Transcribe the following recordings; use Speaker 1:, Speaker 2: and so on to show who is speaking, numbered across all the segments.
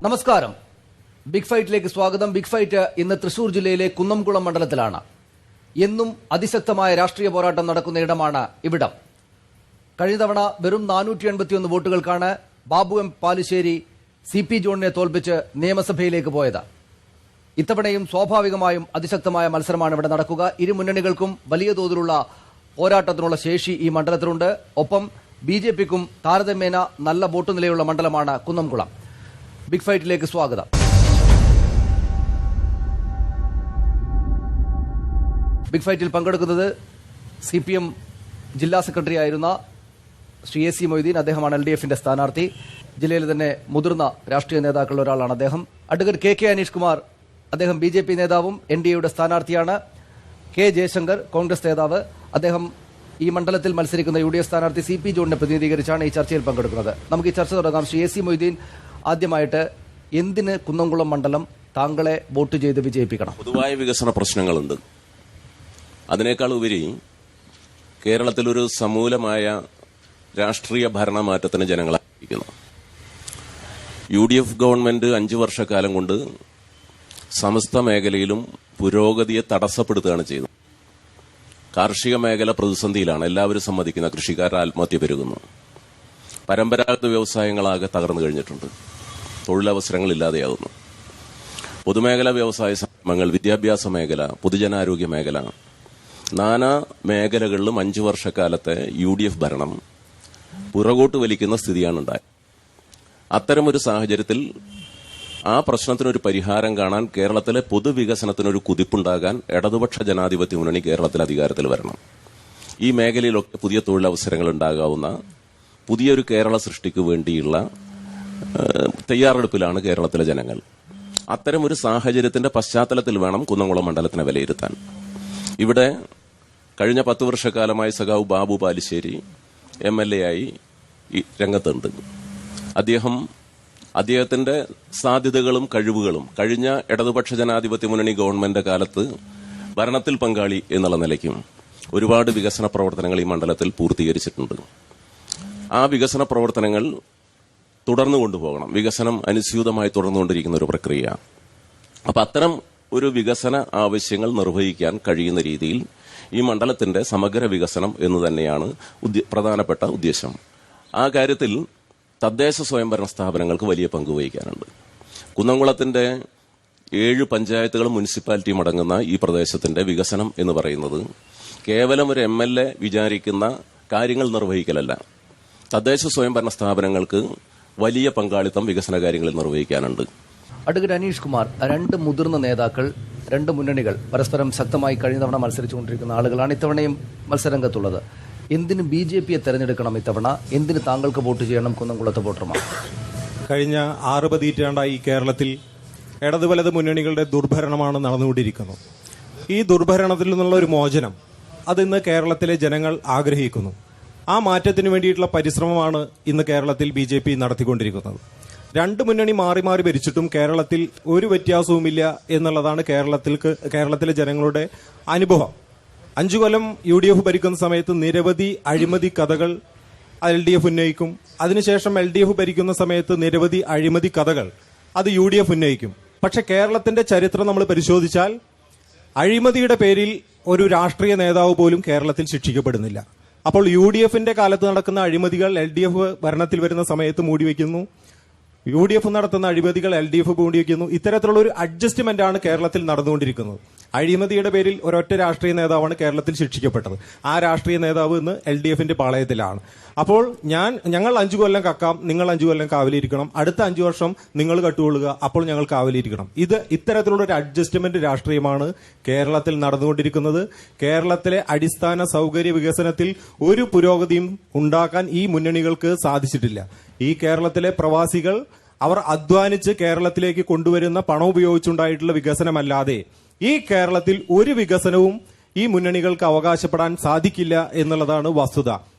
Speaker 1: നമസ്കാരം. ബിഗ് ഫൈറ്റിലേക്ക് സ്വാഗതം. Big fight ഇന്ന് തൃശൂർ ജില്ലയിലെ കുന്നംകുളം മണ്ഡലത്തിലാണ്. എന്നും അതിശക്തമായ രാഷ്ട്രീയ പോരാട്ടം നടക്കുന്ന ഇടമാണ് ഇവിടം. കഴിഞ്ഞ തവണ വെറും 481 വോട്ടുകൾക്കാണ് ബാബു എം പാലുശ്ശേരി CP ജോണിനെ തോൽപ്പിച്ച് നിയമസഭയിലേക്ക് പോയത്. ഇത്തവണയും സ്വാഭാവികമായും അതിശക്തമായ മത്സരമാണ് ഇവിടെ നടക്കുക. ഇരു മുന്നണികൾക്കും വലിയ തോതിലുള്ള പോരാട്ടത്തിനുള്ള ശേഷി ഈ മണ്ഡലത്തിലുണ്ട്. ഒപ്പം BJPക്കും താരതമ്യേന നല്ല വോട്ട് നിലയുള്ള മണ്ഡലമാണ് കുന്നംകുളം. ബിഗ് ഫൈറ്റിലേക്ക് സ്വാഗതം. ബിഗ് ഫൈറ്റിൽ പങ്കെടുക്കുന്നത് CPM ജില്ലാ സെക്രട്ടറി ആയിരുന്ന ശ്രീ AC മൊയ്തീൻ. അദ്ദേഹമാണ് LDFന്റെ സ്ഥാനാർത്ഥി. ജില്ലയിലെ തന്നെ മുതിർന്ന രാഷ്ട്രീയ നേതാക്കളിൽ ഒരാളാണ് അദ്ദേഹം. അഡ്വക്കേറ്റ് KK അനീഷ് കുമാർ, അദ്ദേഹം BJP നേതാവും NDAയുടെ സ്ഥാനാർത്ഥിയാണ്. K ജയശങ്കർ, കോൺഗ്രസ് നേതാവ്, അദ്ദേഹം ഈ മണ്ഡലത്തിൽ മത്സരിക്കുന്ന UDF സ്ഥാനാർത്ഥി CP ജോണിനെ പ്രതിനിധീകരിച്ചാണ് ഈ ചർച്ചയിൽ പങ്കെടുക്കുന്നത്. നമുക്ക് ഈ ചർച്ച തുടങ്ങാം. ശ്രീ AC മൊയ്തീൻ, ആദ്യമായിട്ട് എന്തിന് കുന്നംകുളം മണ്ഡലം താങ്കളെ വോട്ട് ചെയ്ത് വിജയിപ്പിക്കണം?
Speaker 2: പൊതുവായ വികസന പ്രശ്നങ്ങളുണ്ട്. അതിനേക്കാൾ ഉപരി കേരളത്തിലൊരു സമൂലമായ രാഷ്ട്രീയ ഭരണമാറ്റത്തിന് ജനങ്ങളെ ആഗ്രഹിക്കുന്നു. UDF ഗവൺമെന്റ് 5 വർഷക്കാലം കൊണ്ട് സമസ്ത മേഖലയിലും പുരോഗതിയെ തടസ്സപ്പെടുത്തുകയാണ് ചെയ്തത്. കാർഷിക മേഖല പ്രതിസന്ധിയിലാണ്, എല്ലാവരും സമ്മതിക്കുന്ന. കൃഷിക്കാരുടെ ആത്മഹത്യ പെരുകുന്നു. പരമ്പരാഗത വ്യവസായങ്ങളാകെ തകർന്നു കഴിഞ്ഞിട്ടുണ്ട്. തൊഴിലവസരങ്ങൾ ഇല്ലാതെയാകുന്നു. പൊതുമേഖലാ വ്യവസായ സംരംഭങ്ങൾ, വിദ്യാഭ്യാസ മേഖല, പൊതുജനാരോഗ്യ മേഖല, നാനാ മേഖലകളിലും 5 വർഷക്കാലത്തെ UDF ഭരണം പുറകോട്ട് വലിക്കുന്ന സ്ഥിതിയാണ് ഉണ്ടായത്. അത്തരമൊരു സാഹചര്യത്തിൽ ആ പ്രശ്നത്തിനൊരു പരിഹാരം കാണാൻ, കേരളത്തിലെ പൊതുവികസനത്തിനൊരു കുതിപ്പുണ്ടാകാൻ ഇടതുപക്ഷ ജനാധിപത്യ മുന്നണി കേരളത്തിൽ അധികാരത്തിൽ വരണം. ഈ മേഖലയിലൊക്കെ പുതിയ തൊഴിലവസരങ്ങൾ ഉണ്ടാകാവുന്ന പുതിയൊരു കേരള സൃഷ്ടിക്ക് വേണ്ടിയുള്ള തയ്യാറെടുപ്പിലാണ് കേരളത്തിലെ ജനങ്ങൾ. അത്തരമൊരു സാഹചര്യത്തിന്റെ പശ്ചാത്തലത്തിൽ വേണം കുന്നംകുളം മണ്ഡലത്തിനെ വിലയിരുത്താൻ. ഇവിടെ കഴിഞ്ഞ 10 വർഷക്കാലമായി സഖാവ് ബാബു പാലുശ്ശേരി MLA ആയി രംഗത്തുണ്ട്. അദ്ദേഹത്തിന്റെ സാധ്യതകളും കഴിവുകളും കഴിഞ്ഞ ഇടതുപക്ഷ ജനാധിപത്യ മുന്നണി ഗവൺമെന്റ് കാലത്ത് ഭരണത്തിൽ പങ്കാളി എന്നുള്ള നിലയ്ക്കും ഒരുപാട് വികസന പ്രവർത്തനങ്ങൾ ഈ മണ്ഡലത്തിൽ പൂർത്തീകരിച്ചിട്ടുണ്ട്. ആ വികസന പ്രവർത്തനങ്ങൾ തുടർന്നു കൊണ്ടുപോകണം. വികസനം അനുസ്യൂതമായി തുടർന്നുകൊണ്ടിരിക്കുന്ന ഒരു പ്രക്രിയ. അപ്പൊ അത്തരം ഒരു വികസന ആവശ്യങ്ങൾ നിർവഹിക്കാൻ കഴിയുന്ന രീതിയിൽ ഈ മണ്ഡലത്തിന്റെ സമഗ്ര വികസനം എന്ന് തന്നെയാണ് പ്രധാനപ്പെട്ട ഉദ്ദേശം. ആ കാര്യത്തിൽ തദ്ദേശ സ്വയംഭരണ സ്ഥാപനങ്ങൾക്ക് വലിയ പങ്ക് വഹിക്കാനുണ്ട്. കുന്നംകുളത്തിന്റെ 7 പഞ്ചായത്തുകളും മുനിസിപ്പാലിറ്റിയും അടങ്ങുന്ന ഈ പ്രദേശത്തിന്റെ വികസനം എന്ന് പറയുന്നത് കേവലം ഒരു MLA വിചാരിക്കുന്ന കാര്യങ്ങൾ നിർവഹിക്കലല്ല. തദ്ദേശ സ്വയംഭരണ സ്ഥാപനങ്ങൾക്ക് വലിയ പങ്കാളിത്തം വികസന കാര്യങ്ങളിൽ നിർവഹിക്കാനുണ്ട്.
Speaker 1: അഡ്വക്കേറ്റ് അനീഷ് കുമാർ, 2 മുതിർന്ന നേതാക്കൾ, 2 മുന്നണികൾ പരസ്പരം ശക്തമായി കഴിഞ്ഞ തവണ മത്സരിച്ചുകൊണ്ടിരിക്കുന്ന ആളുകളാണ് ഇത്തവണയും മത്സരരംഗത്തുള്ളത്. എന്തിന് BJPയെ തെരഞ്ഞെടുക്കണം ഇത്തവണ? എന്തിന് താങ്കൾക്ക് വോട്ട് ചെയ്യണം കുന്നംകുളത്തെ വോട്ടർമാർ?
Speaker 3: കഴിഞ്ഞ 6 പതിറ്റാണ്ടായി കേരളത്തിൽ ഇടതു വലത് മുന്നണികളുടെ ദുർഭരണമാണ് നടന്നുകൊണ്ടിരിക്കുന്നത്. ഈ ദുർഭരണത്തിൽ നിന്നുള്ള ഒരു മോചനം അതിന്ന് കേരളത്തിലെ ജനങ്ങൾ ആഗ്രഹിക്കുന്നു. ആ മാറ്റത്തിന് വേണ്ടിയിട്ടുള്ള പരിശ്രമമാണ് ഇന്ന് കേരളത്തിൽ BJP നടത്തിക്കൊണ്ടിരിക്കുന്നത്. 2 മുന്നണി മാറി മാറി ഭരിച്ചിട്ടും കേരളത്തിൽ ഒരു വ്യത്യാസവുമില്ല എന്നുള്ളതാണ് കേരളത്തിലെ ജനങ്ങളുടെ അനുഭവം. 5 കൊല്ലം UDF ഭരിക്കുന്ന സമയത്ത് നിരവധി അഴിമതി കഥകൾ LDF ഉന്നയിക്കും. അതിനുശേഷം LDF ഭരിക്കുന്ന സമയത്ത് നിരവധി അഴിമതി കഥകൾ അത് UDF ഉന്നയിക്കും. പക്ഷെ കേരളത്തിന്റെ ചരിത്രം നമ്മൾ പരിശോധിച്ചാൽ അഴിമതിയുടെ പേരിൽ ഒരു രാഷ്ട്രീയ നേതാവ് പോലും കേരളത്തിൽ ശിക്ഷിക്കപ്പെടുന്നില്ല. അപ്പോൾ UDFന്റെ കാലത്ത് നടക്കുന്ന അഴിമതികൾ LDF ഭരണത്തിൽ വരുന്ന സമയത്ത് മൂടിവെക്കുന്നു. UDF നടത്തുന്ന അഴിമതികൾ LDF മൂടിവെക്കുന്നു. ഇത്തരത്തിലുള്ള ഒരു അഡ്ജസ്റ്റ്മെന്റ് ആണ് കേരളത്തിൽ നടന്നുകൊണ്ടിരിക്കുന്നത്. അഴിമതിയുടെ പേരിൽ ഒരൊറ്റ രാഷ്ട്രീയ നേതാവാണ് കേരളത്തിൽ ശിക്ഷിക്കപ്പെട്ടത്. ആ രാഷ്ട്രീയ നേതാവ് ഇന്ന് LDFന്റെ പാളയത്തിലാണ്. അപ്പോൾ ഞങ്ങൾ 5 കൊല്ലം കക്കാം, നിങ്ങൾ 5 കൊല്ലം കാവലിരിക്കണം, അടുത്ത 5 വർഷം നിങ്ങൾ കട്ടുകൊള്ളുക, അപ്പോൾ ഞങ്ങൾ കാവലിരിക്കണം. ഇത്തരത്തിലുള്ള ഒരു അഡ്ജസ്റ്റ്മെന്റ് രാഷ്ട്രീയമാണ് കേരളത്തിൽ നടന്നുകൊണ്ടിരിക്കുന്നത്. കേരളത്തിലെ അടിസ്ഥാന സൗകര്യ വികസനത്തിൽ ഒരു പുരോഗതിയും ഉണ്ടാക്കാൻ ഈ മുന്നണികൾക്ക് സാധിച്ചിട്ടില്ല. ഈ കേരളത്തിലെ പ്രവാസികൾ അവർ അധ്വാനിച്ച് കേരളത്തിലേക്ക് കൊണ്ടുവരുന്ന പണം ഉപയോഗിച്ചുണ്ടായിട്ടുള്ള വികസനമല്ലാതെ ഈ കേരളത്തിൽ ഒരു വികസനവും ഈ മുന്നണികൾക്ക് അവകാശപ്പെടാൻ സാധിക്കില്ല എന്നുള്ളതാണ് വസ്തുത.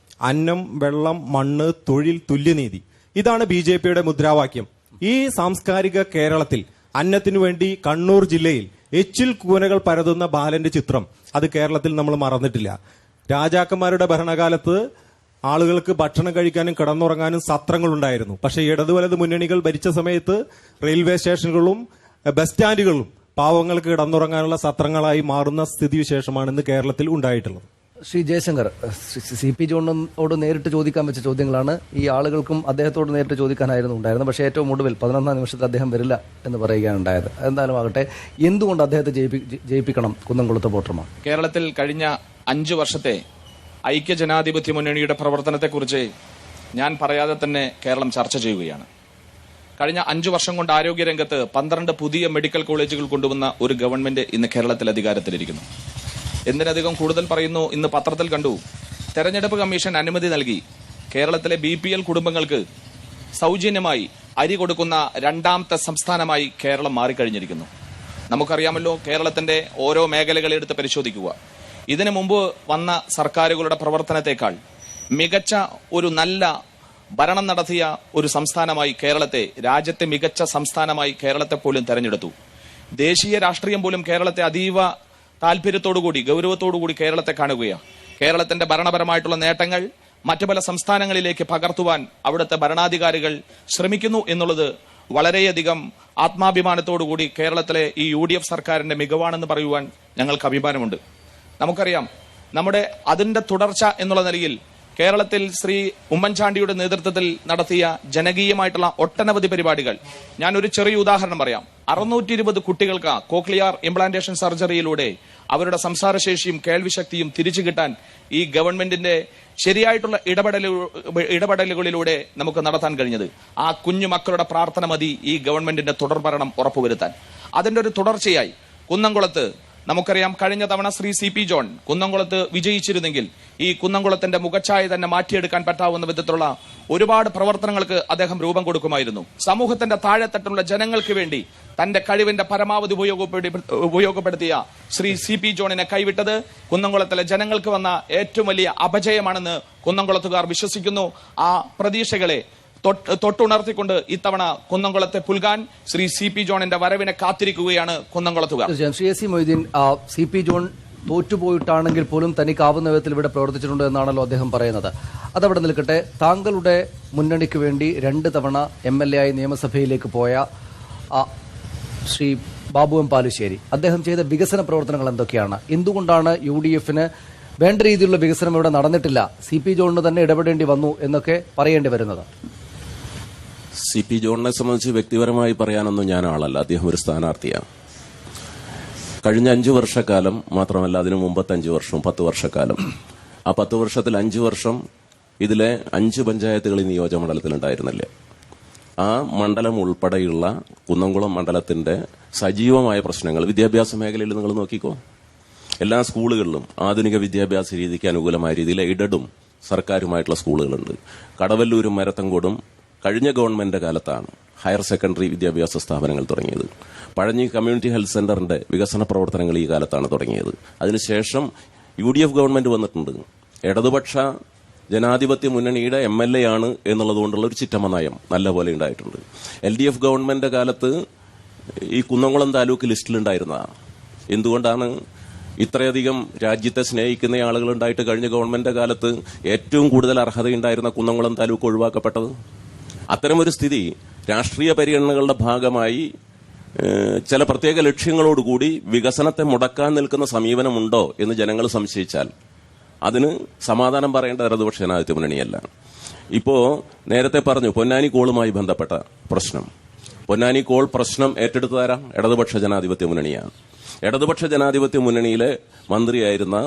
Speaker 3: അന്നം, വെള്ളം, മണ്ണ്, തൊഴിൽ, തുല്യനീതി, ഇതാണ് BJPയുടെ മുദ്രാവാക്യം. ഈ സാംസ്കാരിക കേരളത്തിൽ അന്നത്തിനു വേണ്ടി കണ്ണൂർ ജില്ലയിൽ എച്ചിൽ കൂനകൾ പരതുന്ന ബാലന്റെ ചിത്രം അത് കേരളത്തിൽ നമ്മൾ മറന്നിട്ടില്ല. രാജാക്കന്മാരുടെ ഭരണകാലത്ത് ആളുകൾക്ക് ഭക്ഷണം കഴിക്കാനും കിടന്നുറങ്ങാനും സത്രങ്ങളുണ്ടായിരുന്നു. പക്ഷേ ഇടതു വലത് മുന്നണികൾ ഭരിച്ച സമയത്ത് റെയിൽവേ സ്റ്റേഷനുകളും ബസ് സ്റ്റാൻഡുകളും പാവങ്ങൾക്ക് കിടന്നുറങ്ങാനുള്ള സത്രങ്ങളായി മാറുന്ന സ്ഥിതിവിശേഷമാണ് ഇന്ന് കേരളത്തിൽ ഉണ്ടായിട്ടുള്ളത്.
Speaker 1: ശ്രീ ജയശങ്കർ, സി പി ജോണിനോട് നേരിട്ട് ചോദിക്കാൻ വെച്ച ചോദ്യങ്ങളാണ്. ഈ ആളുകൾക്കും അദ്ദേഹത്തോട് നേരിട്ട് ചോദിക്കാനായിരുന്നു ഉണ്ടായിരുന്നത്. പക്ഷേ ഏറ്റവും ഒടുവിൽ 11ാം നിമിഷത്തിൽ അദ്ദേഹം വരില്ല എന്ന് പറയുകയാണ് ഉണ്ടായത്. എന്തായാലും ആകട്ടെ, എന്തുകൊണ്ട് അദ്ദേഹത്തെ ജയിപ്പിക്കണം കുന്നംകുളത്ത് വോട്ടർമാർ?
Speaker 4: കേരളത്തിൽ കഴിഞ്ഞ 5 വർഷത്തെ ഐക്യജനാധിപത്യ മുന്നണിയുടെ പ്രവർത്തനത്തെക്കുറിച്ച് ഞാൻ പറയാതെ തന്നെ കേരളം ചർച്ച ചെയ്യുകയാണ്. കഴിഞ്ഞ 5 വർഷം കൊണ്ട് ആരോഗ്യരംഗത്ത് 12 പുതിയ മെഡിക്കൽ കോളേജുകൾ കൊണ്ടുവന്ന ഒരു ഗവൺമെന്റ് ഇന്ന് കേരളത്തിൽ അധികാരത്തിലിരിക്കുന്നു. എന്തിനധികം കൂടുതൽ പറയുന്നു, ഇന്ന് പത്രത്തിൽ കണ്ടു, തെരഞ്ഞെടുപ്പ് കമ്മീഷൻ അനുമതി നൽകി കേരളത്തിലെ BPL കുടുംബങ്ങൾക്ക് സൗജന്യമായി അരി കൊടുക്കുന്ന 2ാമത്തെ സംസ്ഥാനമായി കേരളം മാറിക്കഴിഞ്ഞിരിക്കുന്നു. നമുക്കറിയാമല്ലോ, കേരളത്തിന്റെ ഓരോ മേഖലകളെടുത്ത് പരിശോധിക്കുക. ഇതിനു മുമ്പ് വന്ന സർക്കാരുകളുടെ പ്രവർത്തനത്തെക്കാൾ മികച്ച ഒരു നല്ല ഭരണം നടത്തിയ ഒരു സംസ്ഥാനമായി കേരളത്തെ, രാജ്യത്തെ മികച്ച സംസ്ഥാനമായി കേരളത്തെ പോലും തെരഞ്ഞെടുത്തു. ദേശീയ രാഷ്ട്രീയം പോലും കേരളത്തെ അതീവ താല്പര്യത്തോടുകൂടി ഗൗരവത്തോടുകൂടി കേരളത്തെ കാണുകയാണ്. കേരളത്തിന്റെ ഭരണപരമായിട്ടുള്ള നേട്ടങ്ങൾ മറ്റു പല സംസ്ഥാനങ്ങളിലേക്ക് പകർത്തുവാൻ അവിടുത്തെ ഭരണാധികാരികൾ ശ്രമിക്കുന്നു എന്നുള്ളത് വളരെയധികം ആത്മാഭിമാനത്തോടുകൂടി കേരളത്തിലെ ഈ UDF സർക്കാരിന്റെ മികവാണെന്ന് പറയുവാൻ ഞങ്ങൾക്ക് അഭിമാനമുണ്ട്. നമുക്കറിയാം, അതിന്റെ തുടർച്ച എന്നുള്ള നിലയിൽ കേരളത്തിൽ ശ്രീ ഉമ്മൻചാണ്ടിയുടെ നേതൃത്വത്തിൽ നടത്തിയ ജനകീയമായിട്ടുള്ള ഒട്ടനവധി പരിപാടികൾ. ഞാൻ ഒരു ചെറിയ ഉദാഹരണം പറയാം. 620 കുട്ടികൾക്ക് കോക്ലിയർ ഇംപ്ലാന്റേഷൻ സർജറിയിലൂടെ അവരുടെ സംസാരശേഷിയും കേൾവിശക്തിയും തിരിച്ചു കിട്ടാൻ ഈ ഗവൺമെന്റിന്റെ ശരിയായിട്ടുള്ള ഇടപെടലുകളിലൂടെ നമുക്ക് നടത്താൻ കഴിഞ്ഞത്. ആ കുഞ്ഞു മക്കളുടെ പ്രാർത്ഥന മതി ഈ ഗവൺമെന്റിന്റെ തുടർഭരണം ഉറപ്പുവരുത്താൻ. അതിന്റെ ഒരു തുടർച്ചയായി കുന്നംകുളത്ത് നമുക്കറിയാം, കഴിഞ്ഞ തവണ ശ്രീ CP ജോൺ കുന്നംകുളത്ത് വിജയിച്ചിരുന്നെങ്കിൽ ഈ കുന്നംകുളത്തിന്റെ മുഖച്ഛായ തന്നെ മാറ്റിയെടുക്കാൻ പറ്റാവുന്ന വിധത്തിലുള്ള ഒരുപാട് പ്രവർത്തനങ്ങൾക്ക് അദ്ദേഹം രൂപം കൊടുക്കുമായിരുന്നു. സമൂഹത്തിന്റെ താഴെത്തട്ടിലുള്ള ജനങ്ങൾക്ക് വേണ്ടി തന്റെ കഴിവിന്റെ പരമാവധി ഉപയോഗപ്പെടുത്തിയ ശ്രീ CP ജോണിനെ കൈവിട്ടത് കുന്നംകുളത്തിലെ ജനങ്ങൾക്ക് വന്ന ഏറ്റവും വലിയ അപജയമാണെന്ന് കുന്നംകുളത്തുകാർ വിശ്വസിക്കുന്നു. ആ പ്രതീക്ഷകളെ തൊട്ടുണർത്തിക്കൊണ്ട് ഇത്തവണ കുന്നംകുളത്തെ പുൽകാൻ ശ്രീ CP ജോണിന്റെ വരവിനെ കാത്തിരിക്കുകയാണ് കുന്നംകുളത്തുകാർ.
Speaker 1: ശ്രീ AC മൊയ്തീൻ, CP ജോൺ തോറ്റുപോയിട്ടാണെങ്കിൽ പോലും തനിക്കാവുന്ന വിധത്തിൽ ഇവിടെ പ്രവർത്തിച്ചിട്ടുണ്ട് എന്നാണല്ലോ അദ്ദേഹം പറയുന്നത്. അതവിടെ നിൽക്കട്ടെ, താങ്കളുടെ മുന്നണിക്ക് വേണ്ടി 2 തവണ MLA ആയി നിയമസഭയിലേക്ക് പോയ ശ്രീ ബാബു M. പാലുശ്ശേരി, അദ്ദേഹം ചെയ്ത വികസന പ്രവർത്തനങ്ങൾ എന്തൊക്കെയാണ്? എന്തുകൊണ്ടാണ് UDFന് വേണ്ട രീതിയിലുള്ള വികസനം ഇവിടെ നടന്നിട്ടില്ല, CP ജോണിന് തന്നെ ഇടപെടേണ്ടി വന്നു എന്നൊക്കെ പറയേണ്ടി വരുന്നത്?
Speaker 2: CP ജോണിനെ സംബന്ധിച്ച് വ്യക്തിപരമായി പറയാനൊന്നും ഞാൻ ആളല്ല. അദ്ദേഹം ഒരു സ്ഥാനാർത്ഥിയാണ്. കഴിഞ്ഞ 5 വർഷക്കാലം മാത്രമല്ല, അതിനു മുമ്പത്തെ 5 വർഷവും 10 വർഷക്കാലം, ആ 10 വർഷത്തിൽ 5 വർഷം ഇതിലെ 5 പഞ്ചായത്തുകൾ ഈ നിയോജകമണ്ഡലത്തിലുണ്ടായിരുന്നില്ലേ? ആ മണ്ഡലം ഉൾപ്പെടെയുള്ള കുന്നംകുളം മണ്ഡലത്തിന്റെ സജീവമായ പ്രശ്നങ്ങൾ വിദ്യാഭ്യാസ മേഖലയിൽ നിങ്ങൾ നോക്കിക്കോ. എല്ലാ സ്കൂളുകളിലും ആധുനിക വിദ്യാഭ്യാസ രീതിക്ക് അനുകൂലമായ രീതിയിൽ എയ്ഡഡും സർക്കാരുമായിട്ടുള്ള സ്കൂളുകളുണ്ട്. കടവല്ലൂരും മരത്തങ്കോടും കഴിഞ്ഞ ഗവൺമെന്റ് കാലത്താണ് ഹയർ സെക്കൻഡറി വിദ്യാഭ്യാസ സ്ഥാപനങ്ങൾ തുടങ്ങിയത്. പഴഞ്ഞി കമ്മ്യൂണിറ്റി ഹെൽത്ത് സെന്ററിന്റെ വികസന പ്രവർത്തനങ്ങൾ ഈ കാലത്താണ് തുടങ്ങിയത്. അതിനുശേഷം UDF ഗവൺമെന്റ് വന്നിട്ടുണ്ട്. ഇടതുപക്ഷ ജനാധിപത്യ മുന്നണിയുടെ MLA ആണ് എന്നുള്ളതുകൊണ്ടുള്ള ഒരു ചിറ്റമ്മ നയം നല്ലപോലെ ഉണ്ടായിട്ടുണ്ട്. LDF ഗവൺമെന്റ് കാലത്ത് ഈ കുന്നംകുളം താലൂക്ക് ലിസ്റ്റിലുണ്ടായിരുന്നതാണ്. എന്തുകൊണ്ടാണ് ഇത്രയധികം രാജ്യത്തെ സ്നേഹിക്കുന്ന ആളുകൾ ഉണ്ടായിട്ട് കഴിഞ്ഞ ഗവൺമെന്റ് കാലത്ത് ഏറ്റവും കൂടുതൽ അർഹതയുണ്ടായിരുന്ന കുന്നംകുളം താലൂക്ക് ഒഴിവാക്കപ്പെട്ടത്? അത്തരമൊരു സ്ഥിതി രാഷ്ട്രീയ പരിഗണനകളുടെ ഭാഗമായി ചില പ്രത്യേക ലക്ഷ്യങ്ങളോടുകൂടി വികസനത്തെ മുടക്കാൻ നിൽക്കുന്ന സമീപനമുണ്ടോ എന്ന് ജനങ്ങൾ സംശയിച്ചാൽ അതിന് സമാധാനം പറയേണ്ട ഇടതുപക്ഷ ജനാധിപത്യ മുന്നണിയല്ല. ഇപ്പോ നേരത്തെ പറഞ്ഞു പൊന്നാനി കോളുമായി ബന്ധപ്പെട്ട പ്രശ്നം. പൊന്നാനി കോൾ പ്രശ്നം ഏറ്റെടുത്തതാരാ? ഇടതുപക്ഷ ജനാധിപത്യ മുന്നണിയാണ്. ഇടതുപക്ഷ ജനാധിപത്യ മുന്നണിയിലെ മന്ത്രിയായിരുന്ന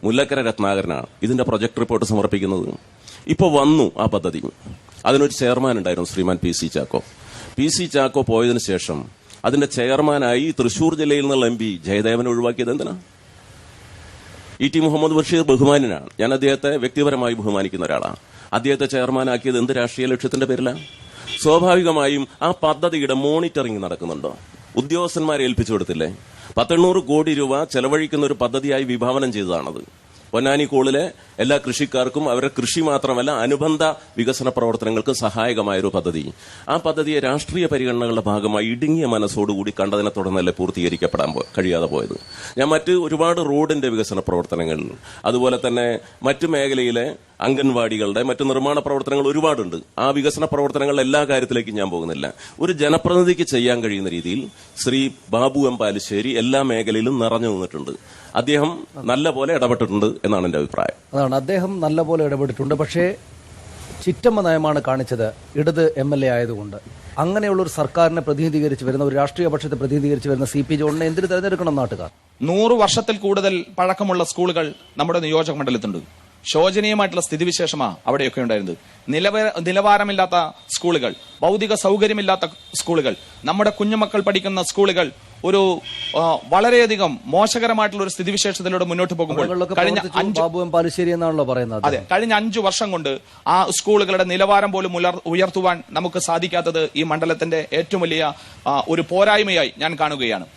Speaker 2: മുല്ലക്കര രത്നാകരനാണ് ഇതിന്റെ പ്രൊജക്ട് റിപ്പോർട്ട് സമർപ്പിക്കുന്നത്. ഇപ്പൊ വന്നു ആ പദ്ധതി. അതിനൊരു ചെയർമാൻ ഉണ്ടായിരുന്നു, ശ്രീമാൻ PC ചാക്കോ. PC ചാക്കോ പോയതിനു ശേഷം അതിന്റെ ചെയർമാനായി തൃശൂർ ജില്ലയിൽ നിന്നുള്ള MP ജയദേവനെ ഒഴിവാക്കിയത് എന്തിനാ? ET മുഹമ്മദ് ബഷീർ ബഹുമാനാണ്. ഞാൻ അദ്ദേഹത്തെ വ്യക്തിപരമായി ബഹുമാനിക്കുന്ന ഒരാളാണ്. അദ്ദേഹത്തെ ചെയർമാനാക്കിയത് എന്ത് രാഷ്ട്രീയ ലക്ഷ്യത്തിന്റെ പേരിലാണ്? സ്വാഭാവികമായും ആ പദ്ധതിയുടെ മോണിറ്ററിംഗ് നടക്കുന്നുണ്ടോ? ഉദ്യോഗസ്ഥന്മാരെ ഏൽപ്പിച്ചു കൊടുത്തില്ലേ? 100 കോടി രൂപ ചെലവഴിക്കുന്ന ഒരു പദ്ധതിയായി വിഭാവനം ചെയ്തതാണത്. പൊന്നാനി കോളിലെ എല്ലാ കൃഷിക്കാർക്കും അവരുടെ കൃഷി മാത്രമല്ല അനുബന്ധ വികസന പ്രവർത്തനങ്ങൾക്ക് സഹായകമായൊരു പദ്ധതി. ആ പദ്ധതിയെ രാഷ്ട്രീയ പരിഗണനകളുടെ ഭാഗമായി ഇടുങ്ങിയ മനസ്സോടുകൂടി കണ്ടതിനെ തുടർന്നല്ലേ പൂർത്തീകരിക്കപ്പെടാൻ കഴിയാതെ പോയത്. ഞാൻ മറ്റ് ഒരുപാട് റോഡിന്റെ വികസന പ്രവർത്തനങ്ങൾ, അതുപോലെ തന്നെ മറ്റു മേഖലയിലെ അംഗൻവാടികളുടെ മറ്റു നിർമ്മാണ പ്രവർത്തനങ്ങൾ ഒരുപാടുണ്ട്. ആ വികസന പ്രവർത്തനങ്ങളുടെ എല്ലാ കാര്യത്തിലേക്കും ഞാൻ പോകുന്നില്ല. ഒരു ജനപ്രതിനിധിക്ക് ചെയ്യാൻ കഴിയുന്ന രീതിയിൽ ശ്രീ ബാബു എം പാലിശ്ശേരി എല്ലാ മേഖലയിലും നിറഞ്ഞു നിന്നിട്ടുണ്ട്. അദ്ദേഹം നല്ല പോലെ ഇടപെട്ടിട്ടുണ്ട് എന്നാണ് എന്റെ അഭിപ്രായം.
Speaker 1: അതാണ്, അദ്ദേഹം നല്ല പോലെ ഇടപെട്ടിട്ടുണ്ട്. പക്ഷേ ചിറ്റമ്മ നയമാണ് കാണിച്ചത് ഇടത് MLA ആയതുകൊണ്ട്. അങ്ങനെയുള്ള ഒരു സർക്കാരിനെ പ്രതിനിധീകരിച്ച് വരുന്ന, ഒരു രാഷ്ട്രീയ പക്ഷത്തെ പ്രതിനിധീകരിച്ച് വരുന്ന CP ജോണിനെ എന്തിനു തെരഞ്ഞെടുക്കണം നാട്ടുകാർ?
Speaker 4: 100 വർഷത്തിൽ കൂടുതൽ പഴക്കമുള്ള സ്കൂളുകൾ നമ്മുടെ നിയോജക മണ്ഡലത്തിലുണ്ട്. ശോചനീയമായിട്ടുള്ള സ്ഥിതിവിശേഷമാണ് അവിടെയൊക്കെ ഉണ്ടായിരുന്നത്. നിലവാരമില്ലാത്ത സ്കൂളുകൾ, ഭൗതിക സൗകര്യമില്ലാത്ത സ്കൂളുകൾ, നമ്മുടെ കുഞ്ഞുമക്കൾ പഠിക്കുന്ന സ്കൂളുകൾ ഒരു വളരെയധികം മോശകരമായിട്ടുള്ള ഒരു സ്ഥിതിവിശേഷത്തിലൂടെ മുന്നോട്ട് പോകുമ്പോൾ കഴിഞ്ഞ 5 വർഷം കൊണ്ട് ആ സ്കൂളുകളുടെ നിലവാരം പോലും ഉയർത്തുവാൻ നമുക്ക് സാധിക്കാത്തത് ഈ മണ്ഡലത്തിന്റെ ഏറ്റവും വലിയ ഒരു പോരായ്മയായി ഞാൻ കാണുകയാണ്.